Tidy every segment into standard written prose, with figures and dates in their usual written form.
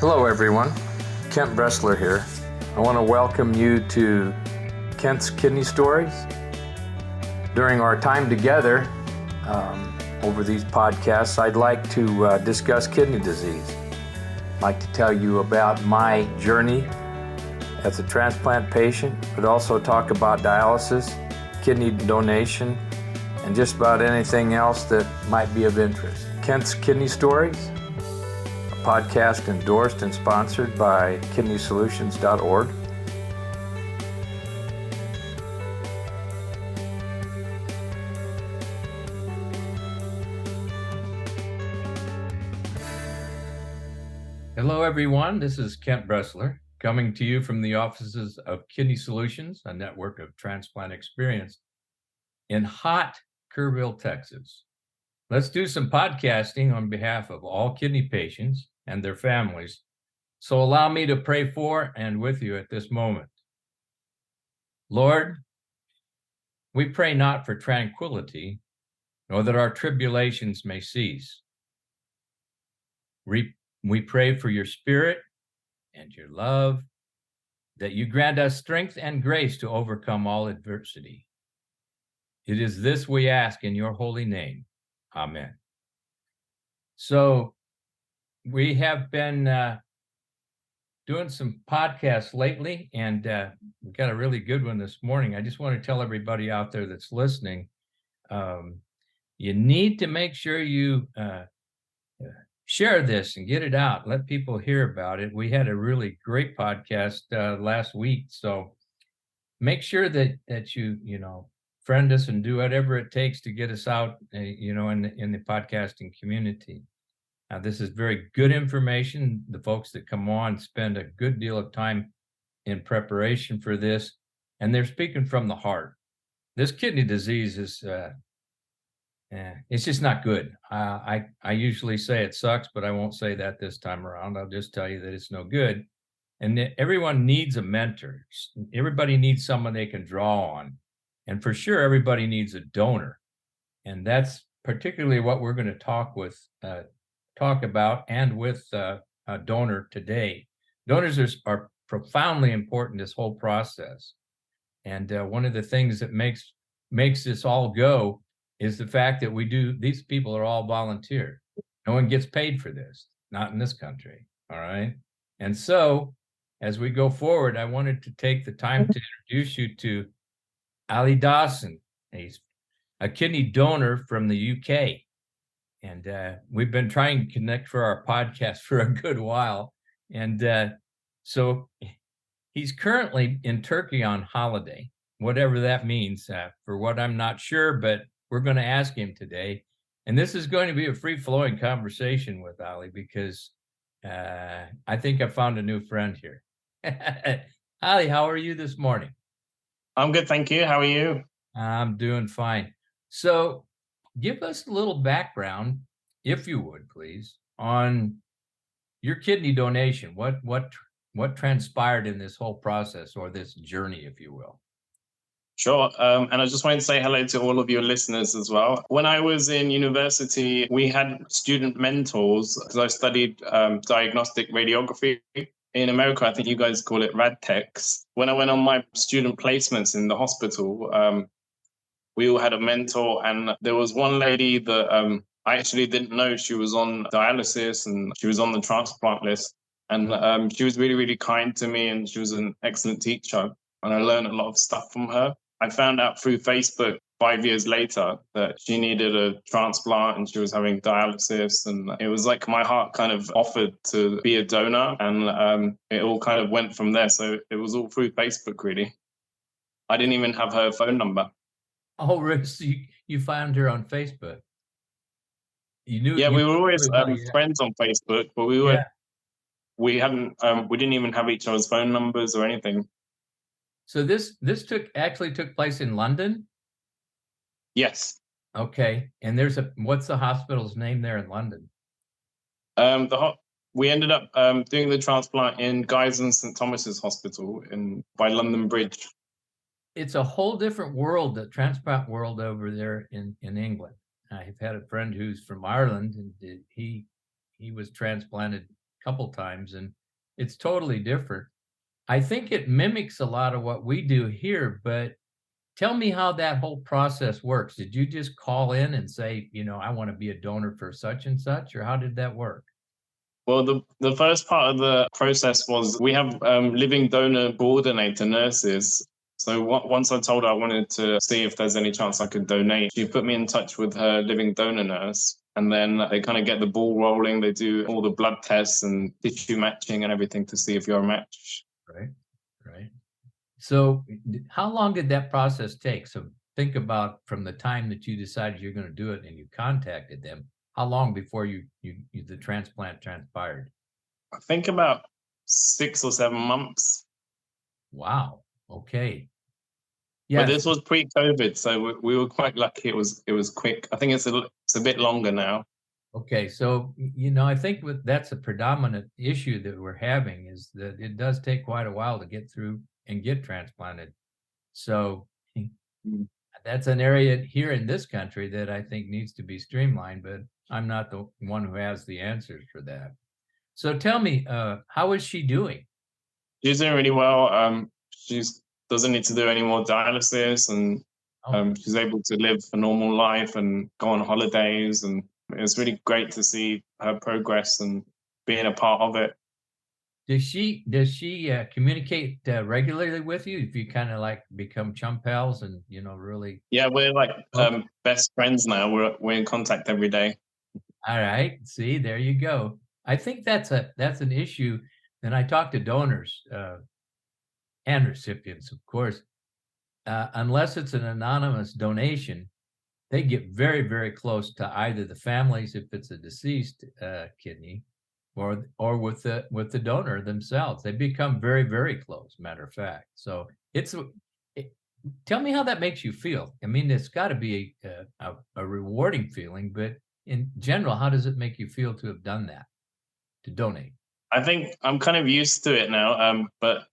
Hello everyone, Kent Bressler here. I want to welcome you to Kent's Kidney Stories. During our time together over these podcasts, I'd like to discuss kidney disease. I'd like to tell you about my journey as a transplant patient, but also talk about dialysis, kidney donation, and just about anything else that might be of interest. Kent's Kidney Stories, a podcast endorsed and sponsored by kidneysolutions.org. Hello everyone, this is Kent Bressler, coming to you from the offices of Kidney Solutions, a network of transplant experience in hot Kerrville, Texas. Let's do some podcasting on behalf of all kidney patients and their families. So allow me to pray for and with you at this moment. Lord, we pray not for tranquility, nor that our tribulations may cease. We pray for your spirit and your love, that you grant us strength and grace to overcome all adversity. It is this we ask in your holy name. Amen. So we have been doing some podcasts lately, and we got a really good one this morning. I just want to tell everybody out there that's listening, you need to make sure you share this and get it out. Let people hear about it. We had a really great podcast last week, so make sure that you friend us and do whatever it takes to get us out, in the podcasting community. This is very good information. The folks that come on spend a good deal of time in preparation for this, and they're speaking from the heart. This kidney disease is it's just not good. I usually say it sucks, but I won't say that this time around. I'll just tell you that it's no good. And everyone needs a mentor. Everybody needs someone they can draw on. And for sure, everybody needs a donor. And that's particularly what we're going to talk about and with a donor today. Donors are profoundly important in this whole process. And one of the things that makes this all go is the fact that these people are all volunteer. No one gets paid for this, not in this country, all right? And so, as we go forward, I wanted to take the time to introduce you to Ali Dawson. He's a kidney donor from the UK. And we've been trying to connect for our podcast for a good while. And so he's currently in Turkey on holiday, whatever that means, for what I'm not sure, but we're going to ask him today. And this is going to be a free-flowing conversation with Ali because I think I found a new friend here. Ali, how are you this morning? I'm good, thank you. How are you? I'm doing fine. So give us a little background, if you would, please, on your kidney donation. What transpired in this whole process, or this journey, if you will? Sure. And I just wanted to say hello to all of your listeners as well. When I was in university, we had student mentors because I studied diagnostic radiography. In America, I think you guys call it rad techs. When I went on my student placements in the hospital, we all had a mentor, and there was one lady that I actually didn't know she was on dialysis and she was on the transplant list. And she was really, really kind to me, and she was an excellent teacher. And I learned a lot of stuff from her. I found out through Facebook 5 years later that she needed a transplant and she was having dialysis. And it was like my heart kind of offered to be a donor, and it all kind of went from there. So it was all through Facebook, really. I didn't even have her phone number. Oh, really? So you found her on Facebook? You knew? Yeah, we were always yeah. friends on Facebook, but we didn't even have each other's phone numbers or anything. So this actually took place in London? Yes. Okay. And what's the hospital's name there in London? We ended up doing the transplant in Guy's and St Thomas's Hospital by London Bridge. It's a whole different world, the transplant world over there in England. I've had a friend who's from Ireland, and he was transplanted couple times, and it's totally different. I think it mimics a lot of what we do here, but tell me how that whole process works. Did you just call in and say, I want to be a donor for such and such, or how did that work? Well, the first part of the process was we have living donor coordinator nurses. So once I told her I wanted to see if there's any chance I could donate, she put me in touch with her living donor nurse. And then they kind of get the ball rolling. They do all the blood tests and tissue matching and everything to see if you're a match. Right, right. So how long did that process take? So think about from the time that you decided you're going to do it and you contacted them, how long before the transplant transpired? I think about 6 or 7 months. Wow. Okay. But Yes. this was pre-COVID, so we were quite lucky. It was quick. I think it's a bit longer now. Okay. So, I think that's a predominant issue that we're having is that it does take quite a while to get through and get transplanted. So Mm. that's an area here in this country that I think needs to be streamlined, but I'm not the one who has the answers for that. So tell me, how is she doing? She's doing really well. She's doesn't need to do any more dialysis, and Oh, she's able to live a normal life and go on holidays. And it's really great to see her progress and being a part of it. does she communicate regularly with you? If you kind of like become chum pals and really Yeah, we're like close? best friends now. We're in contact every day. All right, see, there you go. I think that's an issue. And I talk to donors and recipients, of course. Unless it's an anonymous donation, they get very, very close to either the families if it's a deceased kidney, or with the donor themselves. They become very, very close. Matter of fact, so it, tell me how that makes you feel. I mean, it's got to be a rewarding feeling, but in general, how does it make you feel to have done that, to donate? I think I'm kind of used to it now, but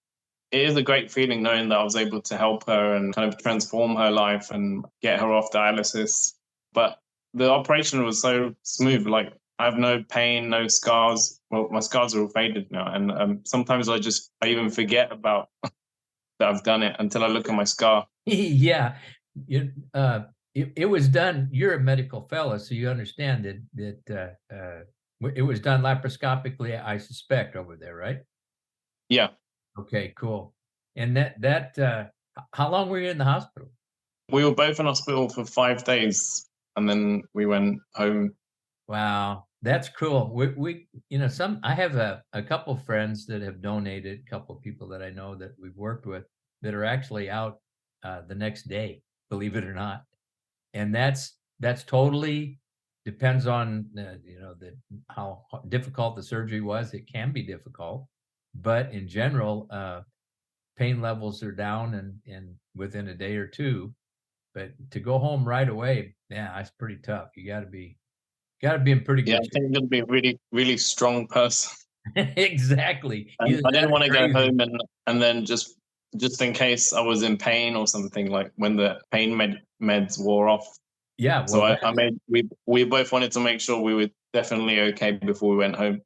it is a great feeling knowing that I was able to help her and kind of transform her life and get her off dialysis. But the operation was so smooth. Like I have no pain, no scars. Well, my scars are all faded now, and sometimes I even forget about that I've done it until I look at my scar. Yeah, it was done. You're a medical fellow, so you understand it was done laparoscopically, I suspect, over there, right? Yeah, Okay, cool. And how long were you in the hospital? we were both in hospital for 5 days, and then we went home. Wow, that's cool. I have a couple friends that have donated, a couple of people that I know that we've worked with that are actually out the next day, believe it or not. And that's totally depends on how difficult the surgery was. It can be difficult, but in general, pain levels are down and within a day or two. But to go home right away, yeah, that's pretty tough. You got to be in pretty Yeah, good I think I'm gonna be a really, really strong person. shape. Exactly. And Either I that didn't or want to go crazy. home and then just in case I was in pain or something, like when the meds wore off. Yeah, So well, I made we both wanted to make sure we were definitely okay before we went home.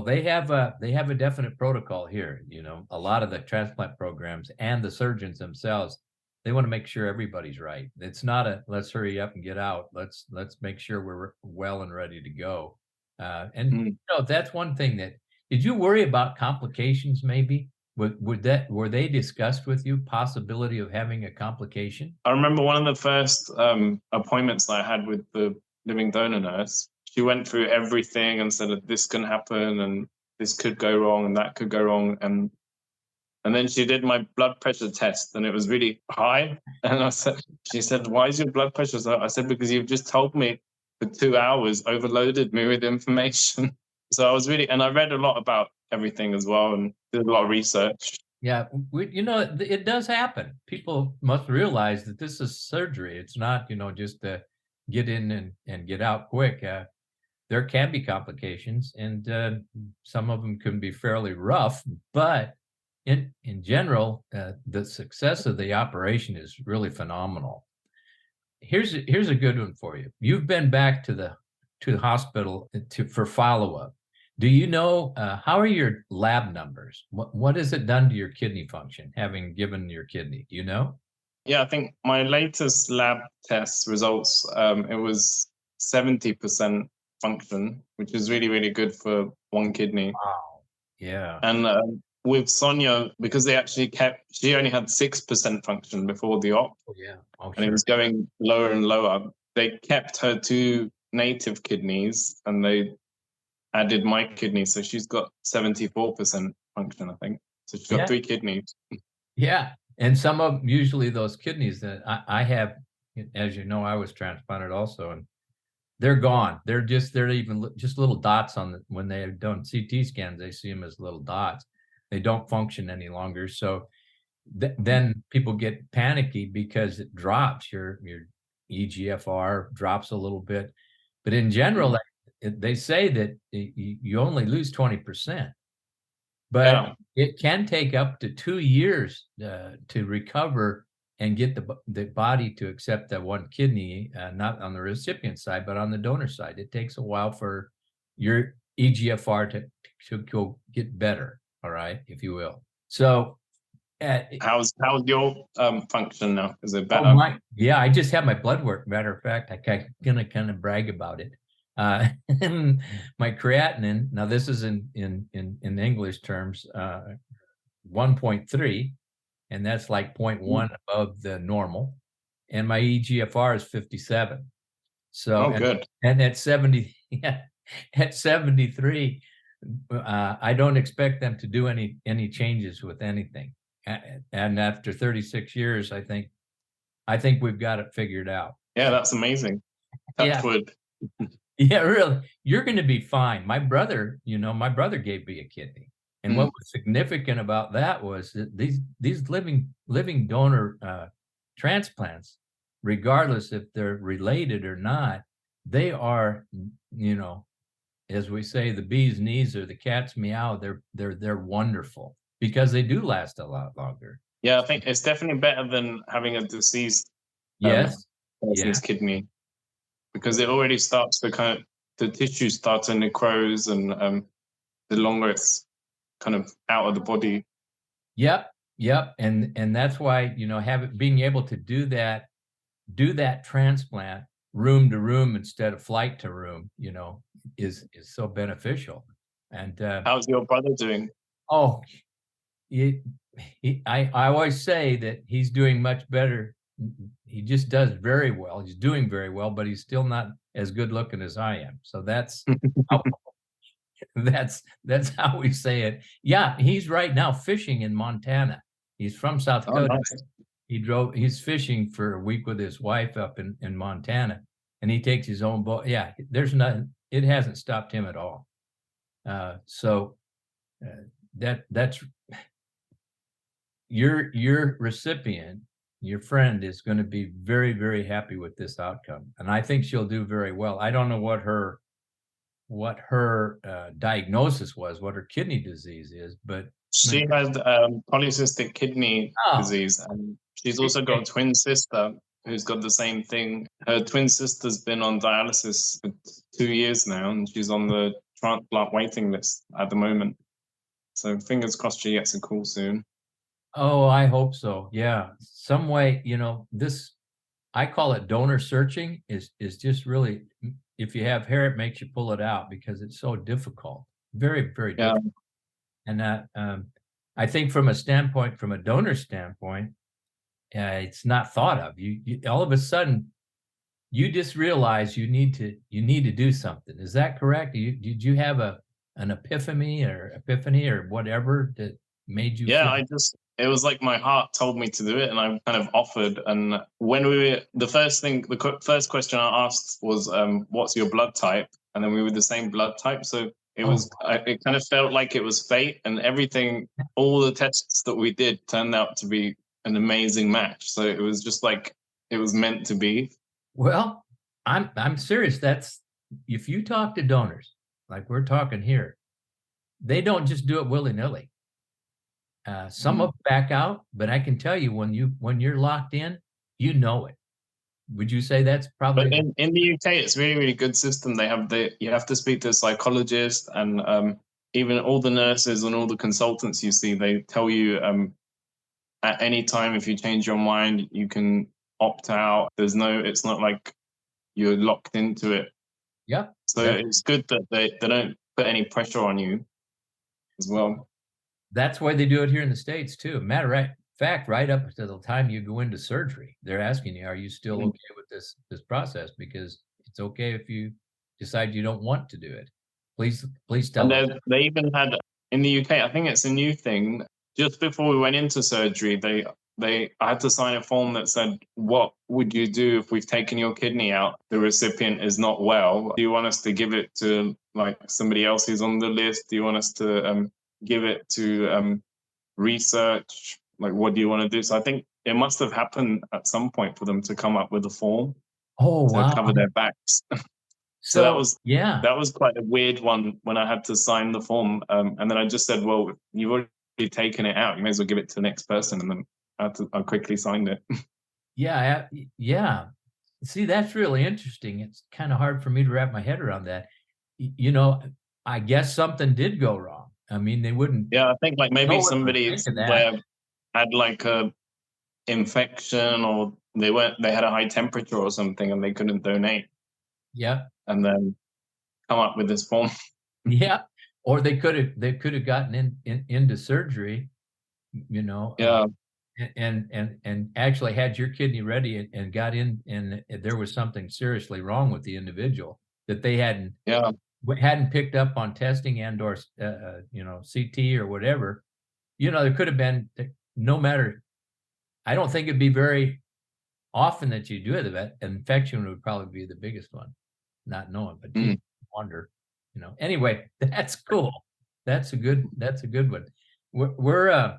they have a definite protocol here. A lot of the transplant programs and the surgeons themselves, they want to make sure everybody's right. It's not a let's hurry up and get out. Let's make sure we're well and ready to go. And Mm. that's one thing that did you worry about complications maybe? Were they discussed with you possibility of having a complication? I remember one of the first appointments that I had with the living donor nurse. She went through everything and said that this can happen and this could go wrong and that could go wrong. And then she did my blood pressure test and it was really high. And she said, "Why is your blood pressure so?" I said, "Because you've just told me for 2 hours, overloaded me with information." So I was really, and I read a lot about everything as well and did a lot of research. Yeah, it does happen. People must realize that this is surgery. It's not, just to get in and get out quick. There can be complications, and some of them can be fairly rough. But in general, the success of the operation is really phenomenal. Here's a good one for you. You've been back to the hospital for follow up. Do you know how are your lab numbers? What has it done to your kidney function, having given your kidney? Do you know? Yeah, I think my latest lab test results, it was 70% function, which is really, really good for one kidney. Wow. Yeah. And with Sonia, because they actually she only had 6% function before the op, Oh, yeah. Oh, and it sure. was going lower and lower. They kept her two native kidneys and they added my kidney. So she's got 74% function, I think. So she's got Yeah. three kidneys. Yeah. And some of them, usually those kidneys that I have, as you know, I was transplanted also, and they're gone. They're even just little dots on the, when they've done CT scans, they see them as little dots. They don't function any longer. So then people get panicky because it drops your EGFR drops a little bit, but in general, they say that you only lose 20%, but Yeah. it can take up to 2 years to recover and get the body to accept that one kidney, not on the recipient side, but on the donor side. It takes a while for your EGFR to go get better, all right, if you will. So How's your function now? Is it oh better? my, yeah, I just had my blood work. Matter of fact, I'm gonna kind of brag about it. Uh, my creatinine, now this is in English terms, 1.3, and that's like 0.1 above the normal. And my EGFR is 57. So, Oh, good. and at 70, yeah, at 73, I don't expect them to do any changes with anything. And after 36 years, I think we've got it figured out. Yeah, that's amazing. Touch Yeah, wood. yeah, really. You're going to be fine. My brother gave me a kidney, and what Mm. was significant about that was that these living donor transplants, regardless if they're related or not, they are, you know, as we say, the bee's knees or the cat's meow. They're wonderful because they do last a lot longer. Yeah, I think it's definitely better than having a deceased um, Yes. Yeah. person's kidney because it already starts to kind of the tissue starts to necrose, and the longer it's kind of out of the body. Yep, yep, and that's why, being able to do that transplant room to room instead of flight to room, is so beneficial. And How's your brother doing? oh, he, I always say that he's doing much better. He just does very well. He's doing very well, but he's still not as good looking as I am. So how that's how we say it. Yeah, he's right now fishing in Montana. He's from South Oh, Dakota. nice. He's fishing for a week with his wife up in Montana, and he takes his own boat. Yeah, there's nothing, it hasn't stopped him at all. So that's your recipient, your friend is going to be very, very happy with this outcome. And I think she'll do very well. I don't know what her diagnosis was, what her kidney disease is, but She had polycystic kidney oh, disease, and she's big also got thing. a twin sister who's got the same thing. Her twin sister's been on dialysis for 2 years now, and she's on the transplant waiting list at the moment. So fingers crossed she gets a call soon. Oh, I hope so. Yeah. Some way, this, I call it donor searching, is just really, if you have hair, it makes you pull it out because it's so difficult. Very, very Yeah, difficult. And I think from a donor standpoint, it's not thought of. You all of a sudden you just realize you need to do something. Is that correct? Did you have an epiphany or whatever that made you yeah. feel? It was like my heart told me to do it, and I kind of offered. And when the first question I asked was, "What's your blood type?" And then we were the same blood type, so Oh, it kind of felt like it was fate, and everything, all the tests that we did turned out to be an amazing match. So it was just like it was meant to be. well, I'm serious. That's, if you talk to donors like we're talking here, they don't just do it willy-nilly. Some of them back out, but I can tell you when you're locked in, you know it. Would you say that's But probably? in the UK, it's really, really good system. They have you have to speak to a psychologist, and even all the nurses and all the consultants you see, they tell you at any time if you change your mind, you can opt out. It's not like you're locked into it. Yep. So it's good that they don't put any pressure on you as well. That's why they do it here in the States too. Matter of fact, right up to the time you go into surgery, they're asking you, "Are you still Mm. okay with this process?" Because it's okay if you decide you don't want to do it. Please And tell us. they even had in the UK, I think it's a new thing. Just before we went into surgery, I had to sign a form that said, "What would you do if we've taken your kidney out? The recipient is not well. Do you want us to give it to like somebody else who's on the list? Do you want us to give it to research? Like, what do you want to do?" So I think it must have happened at some point for them to come up with a form Oh, to wow. cover their backs. So So, yeah. that was quite a weird one when I had to sign the form, and then I just said, "Well, you've already taken it out. You may as well give it to the next person." And then I quickly signed it. Yeah, yeah. See, that's really interesting. It's kinda hard for me to wrap my head around that. You know, I guess something did go wrong. I mean, they wouldn't Yeah, I think like no maybe one would somebody think of that. somewhere had like a infection, or they had a high temperature or something, and they couldn't donate, Yeah. and then come up with this form. Yeah, or they could have gotten into surgery, you know, Yeah, and actually had your kidney ready and got in, and there was something seriously wrong with the individual that they yeah, hadn't picked up on testing and or CT or whatever. There could have been no matter. I don't think it'd be very often that you do it. That infection would probably be the biggest one, not knowing, but mm, gee, wonder, Anyway, that's cool. That's a good one. We're uh,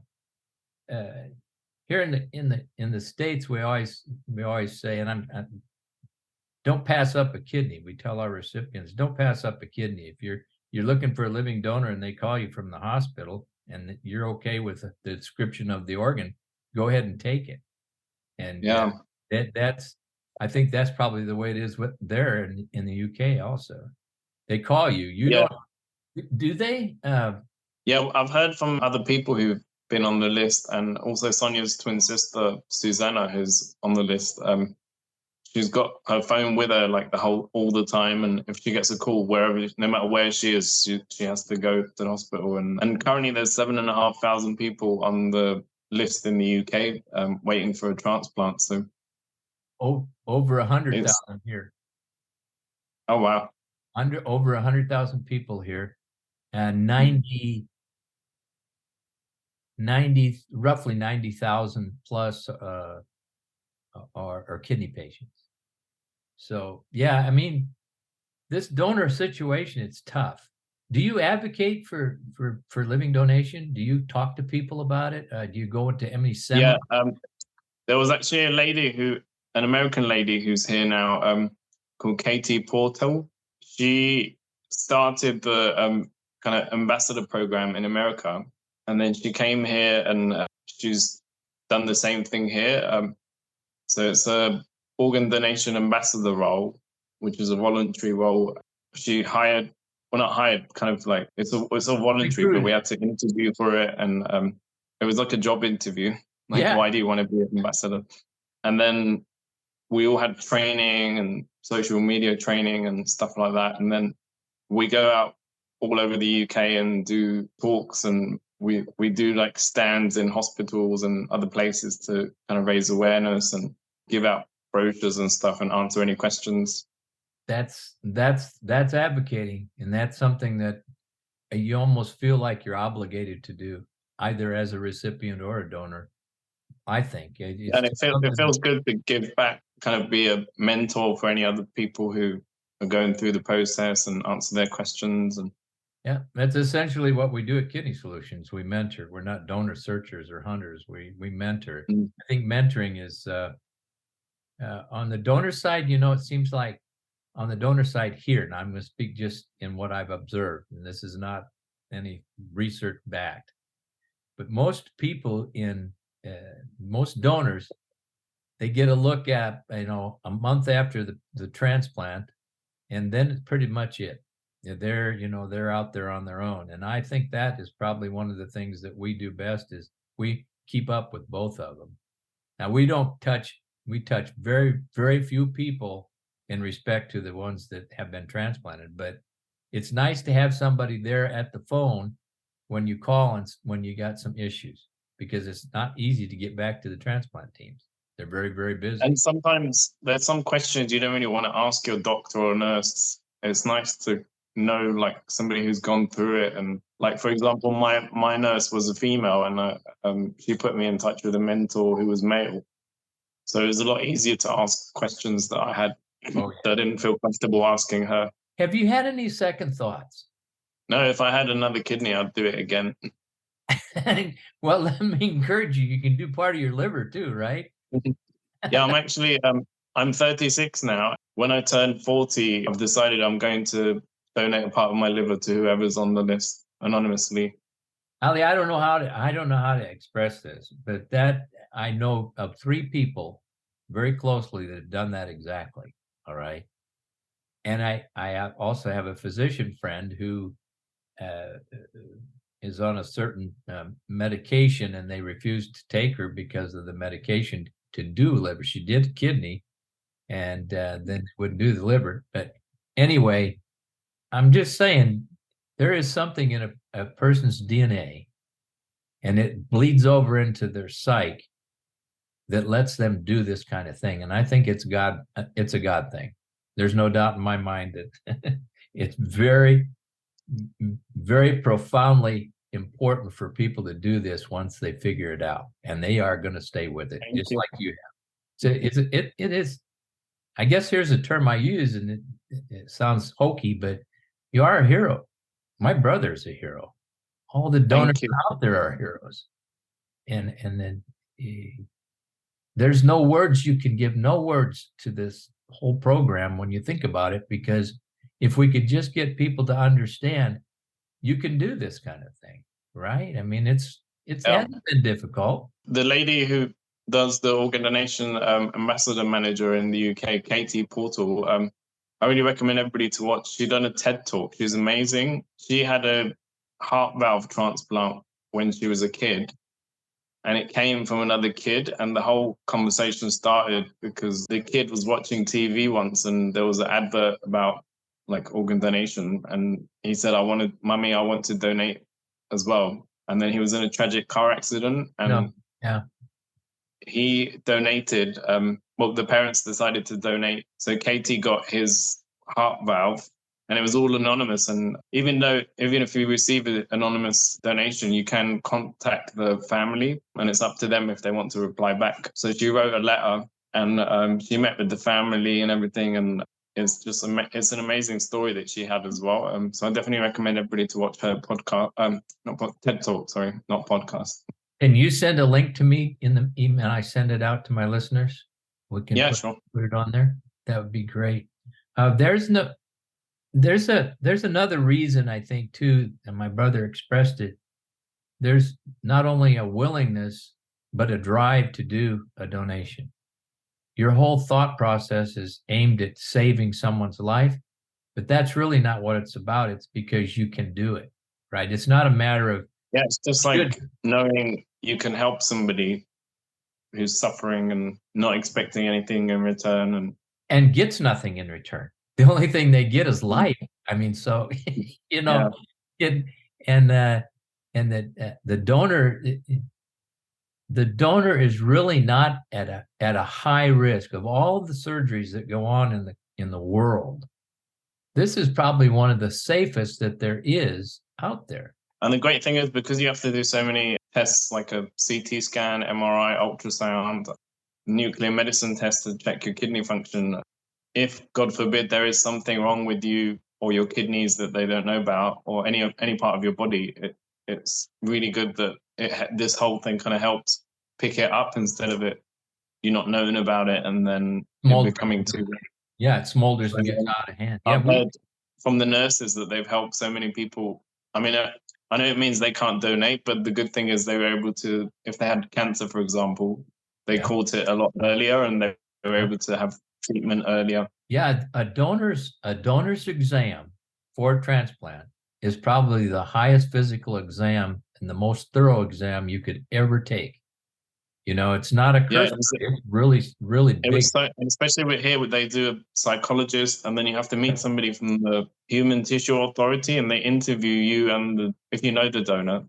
here in the States, we always say, and don't pass up a kidney. We tell our recipients, don't pass up a kidney. If you're looking for a living donor and they call you from the hospital and you're okay with the description of the organ, go ahead and take it. And yeah, that's I think that's probably the way it is with there in the UK also. They call you. You yeah. don't do they? Yeah, I've heard from other people who've been on the list, and also Sonia's twin sister Susanna, who's on the list. She's got her phone with her like all the time, and if she gets a call wherever, no matter where she is, she has to go to the hospital. And currently, there's 7,500 people on the list in the UK waiting for a transplant. So Over it's 100,000 here. oh wow, Under over 100,000 people here, and mm, 90 roughly 90,000 plus are kidney patients. So yeah, I mean, this donor situation, it's tough. Do you advocate for living donation? Do you talk to people about it? Do you go into any yeah. seminars? There was actually an American lady who's here now, called Katie Portal. She started the kind of ambassador program in America, and then she came here, and she's done the same thing here. So it's a organ donation ambassador role, which is a voluntary role. She hired, well, not hired, kind of like it's a voluntary, but we Recruited. had to interview for it, and it was like a job interview. Like, Yeah, why do you want to be an ambassador? And then we all had training and social media training and stuff like that. And then we go out all over the UK and do talks, and we do like stands in hospitals and other places to kind of raise awareness and give out brochures and stuff and answer any questions. that's advocating, and that's something that you almost feel like you're obligated to do, either as a recipient or a donor. I think it's And just it something. feels good to give back, kind of be a mentor for any other people who are going through the process and answer their questions. And Yeah, that's essentially what we do at Kidney Solutions. We mentor. We're not donor searchers or hunters. We mentor. mm, I think mentoring is on the donor side. It seems like on the donor side here, and I'm going to speak just in what I've observed, and this is not any research backed, but most people in most donors they get a look at, a month after the transplant, and then it's pretty much it. They're out there on their own. And I think that is probably one of the things that we do best is we keep up with both of them. Now we touch very, very few people in respect to the ones that have been transplanted, but it's nice to have somebody there at the phone when you call and when you got some issues, because it's not easy to get back to the transplant teams. They're very, very busy. And sometimes there's some questions you don't really want to ask your doctor or nurse. It's nice to know like somebody who's gone through it. And like, for example, my nurse was a female, and she put me in touch with a mentor who was male. So it was a lot easier to ask questions that I had that I didn't feel comfortable asking her. Have you had any second thoughts? No, if I had another kidney, I'd do it again. Well, let me encourage you. You can do part of your liver too, right? Yeah, I'm actually I'm 36 now. When I turn 40, I've decided I'm going to donate a part of my liver to whoever's on the list anonymously. Ali, I don't know how to express this, but that I know of 3 people very closely that have done that exactly. All right. And I also have a physician friend who is on a certain medication, and they refused to take her because of the medication to do liver. She did kidney, and then wouldn't do the liver. But anyway, I'm just saying there is something in a person's DNA, and it bleeds over into their psyche that lets them do this kind of thing. And I think it's a God thing. There's no doubt in my mind that it's very, very profoundly important for people to do this once they figure it out, and they are going to stay with it. Thank just you. Like you have. So it is. I guess here's a term I use, and it sounds hokey, but you are a hero. My brother's a hero. All the donors out there are heroes, and then there's no words you can give, no words to this whole program when you think about it, because if we could just get people to understand, you can do this kind of thing, right? I mean, it hasn't been difficult. The lady who does the organ donation ambassador manager in the UK, Katie Portal, I really recommend everybody to watch. She's done a TED talk. She's amazing. She had a heart valve transplant when she was a kid, and it came from another kid, and the whole conversation started because the kid was watching TV once, and there was an advert about like organ donation, and he said, "Mummy, I want to donate as well." And then he was in a tragic car accident, and he donated. The parents decided to donate, so Katie got his heart valve, and it was all anonymous. And even if you receive an anonymous donation, you can contact the family, and it's up to them if they want to reply back. So she wrote a letter, and she met with the family and everything, and it's just it's an amazing story that she had as well. So I definitely recommend everybody to watch her podcast, not TED Talk, sorry, not podcast. Can you send a link to me in the email? I send it out to my listeners. We can put it on there. That would be great. There's another reason I think too, and my brother expressed it. There's not only a willingness, but a drive to do a donation. Your whole thought process is aimed at saving someone's life, but that's really not what it's about. It's because you can do it, right? It's not a matter of, it's just like knowing you can help somebody who's suffering and not expecting anything in return, and gets nothing in return. The only thing they get is life. I mean, so the donor is really not at a high risk of all the surgeries that go on in the world. This is probably one of the safest that there is out there. And the great thing is, because you have to do so many tests, like a CT scan, MRI, ultrasound, nuclear medicine test to check your kidney function, if, God forbid, there is something wrong with you or your kidneys that they don't know about, or any part of your body, it's really good that this whole thing kind of helps pick it up instead of you not knowing about it and then it becoming too late. Yeah, it smolders and gets out of hand. I've heard from the nurses that they've helped so many people. I mean, I know it means they can't donate, but the good thing is they were able to, if they had cancer, for example, they caught it a lot earlier and they were able to have treatment earlier. Yeah, a donor's exam for transplant is probably the highest physical exam and the most thorough exam you could ever take. It's not a Yeah, curse. It's really, really it big. was so, especially with here, they do a psychologist, and then you have to meet somebody from the Human Tissue Authority, and they interview you and if you know the donor,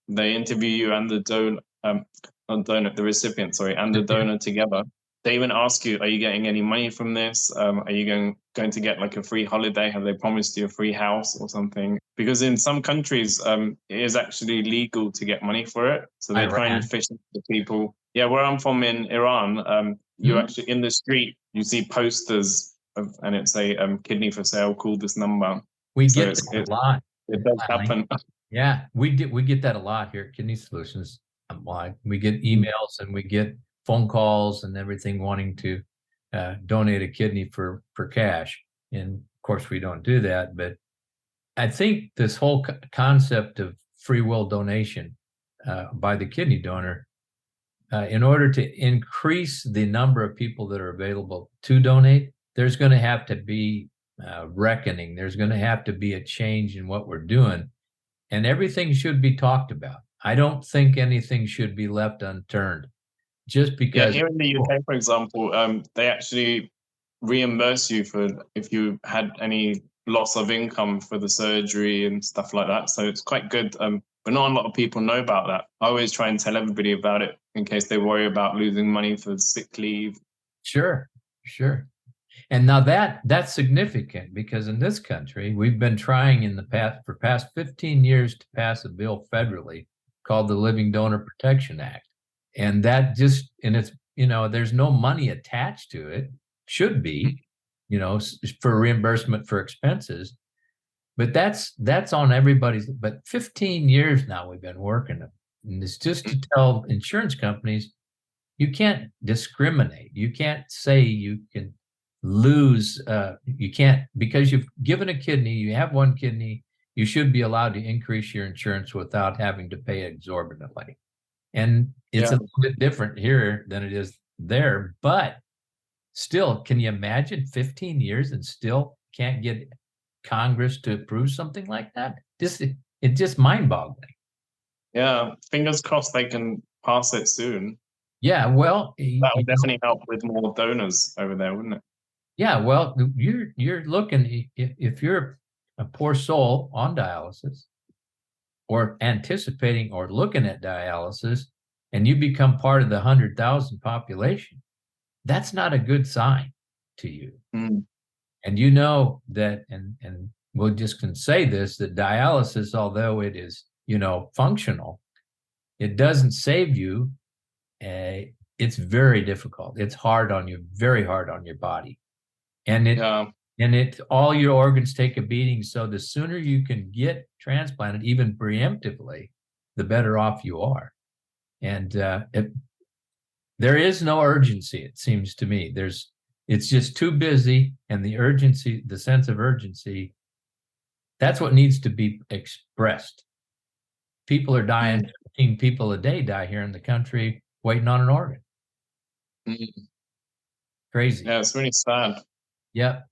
they interview you and the donor, not donor, the recipient, sorry, and the donor together. They even ask you, are you getting any money from this? Are you going to get like a free holiday? Have they promised you a free house or something? Because in some countries, it is actually legal to get money for it. So they try and fish the people. Yeah, where I'm from in Iran, you actually in the street, you see posters and it's a kidney for sale, call this number. We get that a lot. It does happen. Yeah, we get that a lot here at Kidney Solutions. We get emails and we get phone calls and everything wanting to donate a kidney for cash. And of course, we don't do that. But I think this whole concept of free will donation by the kidney donor, in order to increase the number of people that are available to donate, there's going to have to be reckoning. There's going to have to be a change in what we're doing. And everything should be talked about. I don't think anything should be left unturned just because. Yeah, here in the UK, for example, they actually reimburse you for if you had any loss of income for the surgery and stuff like that. So it's quite good. But not a lot of people know about that. I always try and tell everybody about it in case they worry about losing money for sick leave. Sure. And now that's significant because in this country, we've been trying in the past 15 years to pass a bill federally called the Living Donor Protection Act. And it's, there's no money attached to it, should be, for reimbursement for expenses. But that's on everybody's, but 15 years now we've been working it. And it's just to tell insurance companies, you can't discriminate. You can't say you can lose, you can't, because you've given a kidney, you have one kidney, you should be allowed to increase your insurance without having to pay exorbitantly. And it's a little bit different here than it is there, but still, can you imagine 15 years and still can't get Congress to approve something like that? It's just mind-boggling. Yeah, fingers crossed they can pass it soon. Yeah, well, that would definitely help with more donors over there, wouldn't it? Yeah, well, you're looking, if you're a poor soul on dialysis or anticipating or looking at dialysis and you become part of the 100,000 population, that's not a good sign to you. And you know that, and we'll just can say this, that dialysis, although it is, functional, it doesn't save you. It's very difficult. It's hard on you, very hard on your body. And all your organs take a beating. So the sooner you can get transplanted, even preemptively, the better off you are. And there is no urgency, it seems to me. It's just too busy, and the urgency, the sense of urgency, that's what needs to be expressed. People are dying. 15 people a day die here in the country waiting on an organ. Crazy. Yeah, it's really sad. Yep.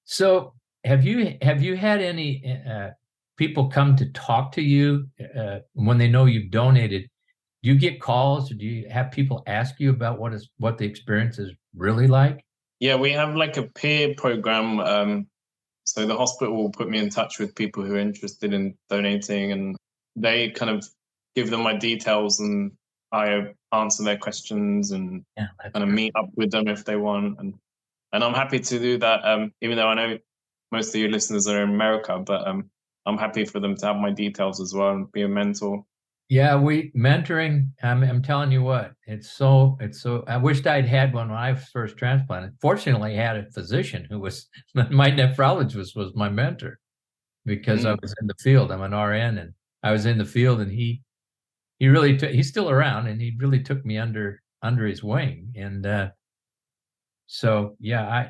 So have you had any people come to talk to you when they know you've donated? Do you get calls, or do you have people ask you about what the experience is really like? Yeah, we have like a peer program. So the hospital will put me in touch with people who are interested in donating, and they kind of give them my details, and I answer their questions and kind of meet up with them if they want. And I'm happy to do that, even though I know most of your listeners are in America, but I'm happy for them to have my details as well and be a mentor. Yeah, mentoring, I'm telling you what, it's so, I wished I'd had one when I was first transplanted. Fortunately, I had a physician who was, my nephrologist was my mentor because I was in the field. I'm an RN and I was in the field, and he really he's still around, and he really took me under his wing. And so, yeah,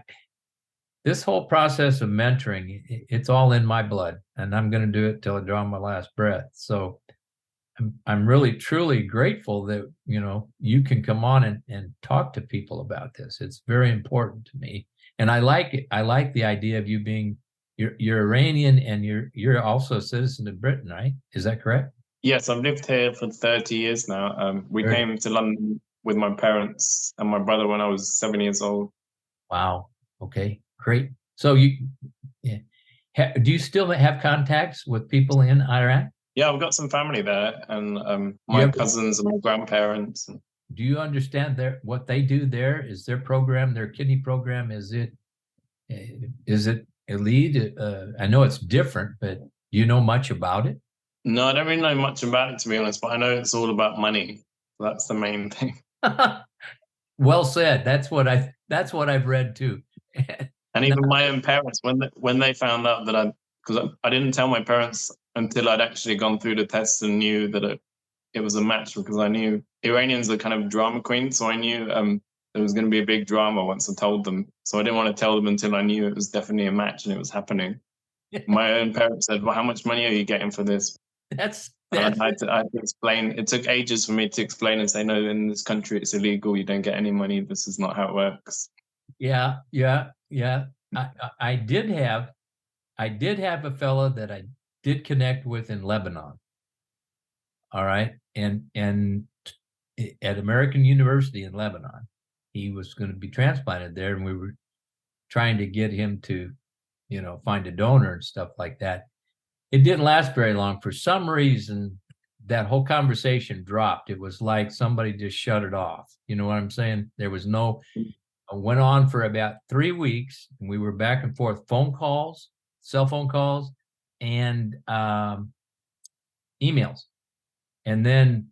this whole process of mentoring, it's all in my blood, and I'm going to do it till I draw my last breath. So I'm really truly grateful that you can come on and talk to people about this. It's very important to me, and I like it. I like the idea of you being you're Iranian and you're also a citizen of Britain, right? Is that correct? Yes, I've lived here for 30 years now. We Very- came to London with my parents and my brother when I was 7 years old. Wow. Okay. Great. So yeah. Do you still have contacts with people in Iran? Yeah, I've got some family there, and You my have, cousins and my grandparents. do you understand what they do there? Is their program, their kidney program, is it elite? I know it's different, but do you know much about it? No, I don't really know much about it, to be honest, but I know it's all about money. That's the main thing. Well said. That's what I've read too. And No, even my own parents, when they found out that because I didn't tell my parents until I'd actually gone through the tests and knew that it was a match, because I knew Iranians are kind of drama queens, so I knew there was going to be a big drama once I told them. So I didn't want to tell them until I knew it was definitely a match and it was happening. My own parents said, "Well, how much money are you getting for this?" that's And I had to explain. It took ages for me to explain and say, "No, in this country it's illegal. You don't get any money. This is not how it works." yeah, yeah, yeah. I did have a fella that I did connect with in Lebanon. All right. And at American University in Lebanon, he was going to be transplanted there, and we were trying to get him to, find a donor and stuff like that. It didn't last very long. For some reason, that whole conversation dropped. It was like somebody just shut it off. You know what I'm saying? There was no, went on for about 3 weeks, and we were back and forth phone calls, cell phone calls, and emails. And then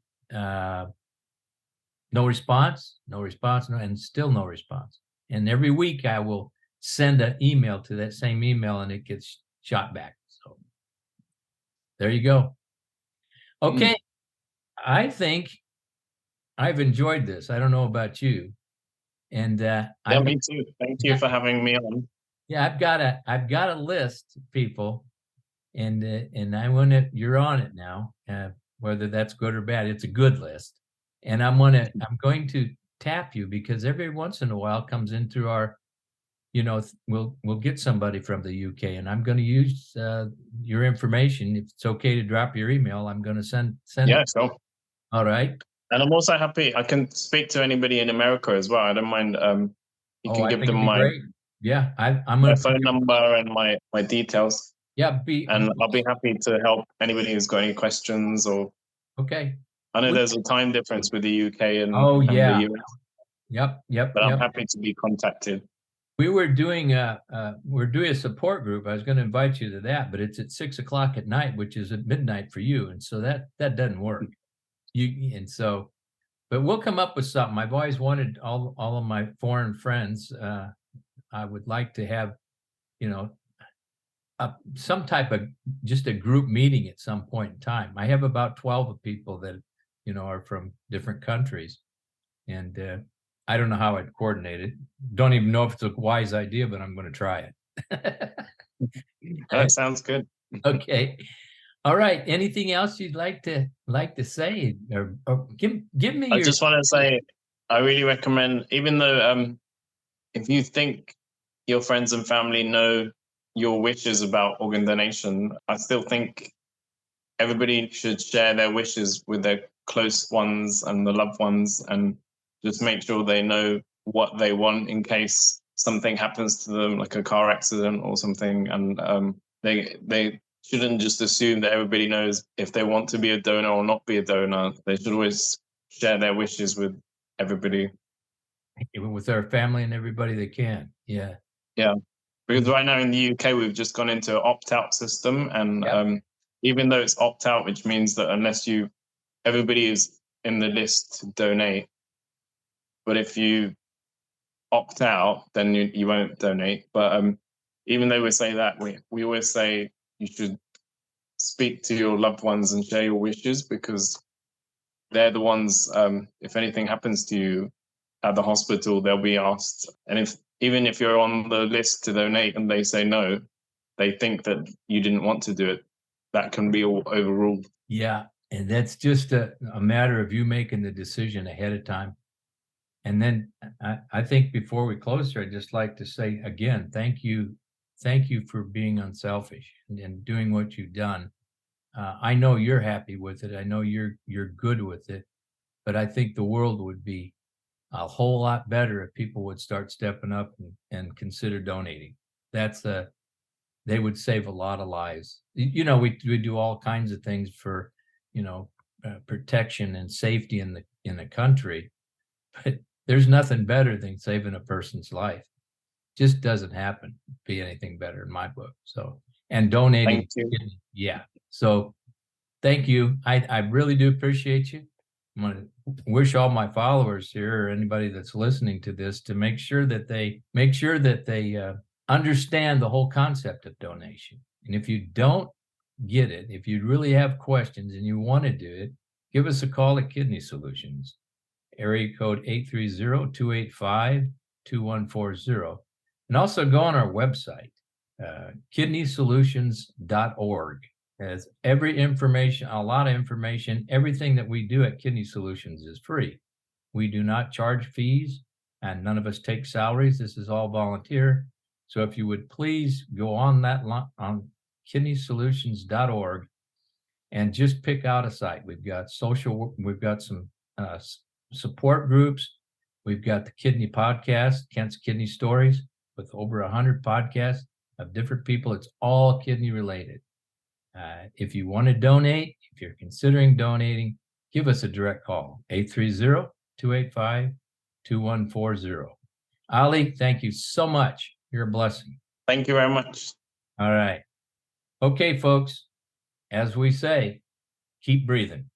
no response, no response, no, and still no response. And every week I will send an email to that same email and it gets shot back. So there you go. Okay. I think I've enjoyed this. I don't know about you. And Yeah, I've me too. Thank you for having me on. yeah, I've got a list of people, and I want to, you're on it now, whether that's good or bad. It's a good list, and I'm going to tap you because every once in a while comes in through our, we'll get somebody from the UK, and I'm going to use your information. If it's okay to drop your email, I'm going to send Yeah, it. sure. All right. And I'm also happy I can speak to anybody in America as well. I don't mind. You Oh, can I give think them it'd be my great. Yeah, I'm my going to phone number and my details, yeah, and I'll be happy to help anybody who's got any questions. Or okay. I know We, there's a time difference with the UK oh and the yeah. US, Yep, yep, but I'm yep. happy to be contacted. We're doing a support group. I was going to invite you to that, but it's at 6 o'clock at night, which is at midnight for you, and so that doesn't work. And so, but we'll come up with something. I've always wanted all of my foreign friends. I would like to have, you know, some type of just a group meeting at some point in time. I have about 12 people that are from different countries, and I don't know how I'd coordinate it. Don't even know if it's a wise idea, but I'm going to try it. That sounds good. Okay. All right. Anything else you'd like to say, or give me I your just want to say I really recommend, even though if you think your friends and family know your wishes about organ donation, I still think everybody should share their wishes with their close ones and the loved ones, and just make sure they know what they want in case something happens to them, like a car accident or something. And they shouldn't just assume that everybody knows if they want to be a donor or not be a donor. They should always share their wishes with everybody. with their family and everybody they can. Yeah. Yeah, because right now in the UK we've just gone into an opt-out system, and Yep. even though it's opt-out, which means that unless you everybody is in the list to donate, but if you opt out, then you won't donate. But even though we say that, we always say you should speak to your loved ones and share your wishes, because they're the ones. If anything happens to you at the hospital, they'll be asked. And if even if you're on the list to donate and they say no, they think that you didn't want to do it. That can be all overruled. Yeah. And that's just a matter of you making the decision ahead of time. And then I think before we close here, I'd just like to say again, thank you. Thank you for being unselfish and doing what you've done. I know you're happy with it. I know you're good with it, but I think the world would be a whole lot better if people would start stepping up and consider donating. They would save a lot of lives. You know, we do all kinds of things for, protection and safety in the country, but there's nothing better than saving a person's life. Just doesn't happen to be anything better in my book. So, and donating, Thank you. yeah. So thank you. I really do appreciate you. I'm going to wish all my followers here, or anybody that's listening to this, to make sure that they understand the whole concept of donation. And if you don't get it, if you really have questions and you want to do it, give us a call at Kidney Solutions, area code 830-285-2140. And also go on our website, kidneysolutions.org. Has every information, a lot of information. Everything that we do at Kidney Solutions is free. We do not charge fees, and none of us take salaries. This is all volunteer. So if you would please go on on kidneysolutions.org and just pick out a site. We've got we've got some support groups. We've got the Kidney Podcast, Kent's Kidney Stories, with over 100 podcasts of different people. It's all kidney related. If you want to donate, if you're considering donating, give us a direct call, 830-285-2140. Ali, thank you so much. You're a blessing. Thank you very much. All right. Okay, folks, as we say, keep breathing.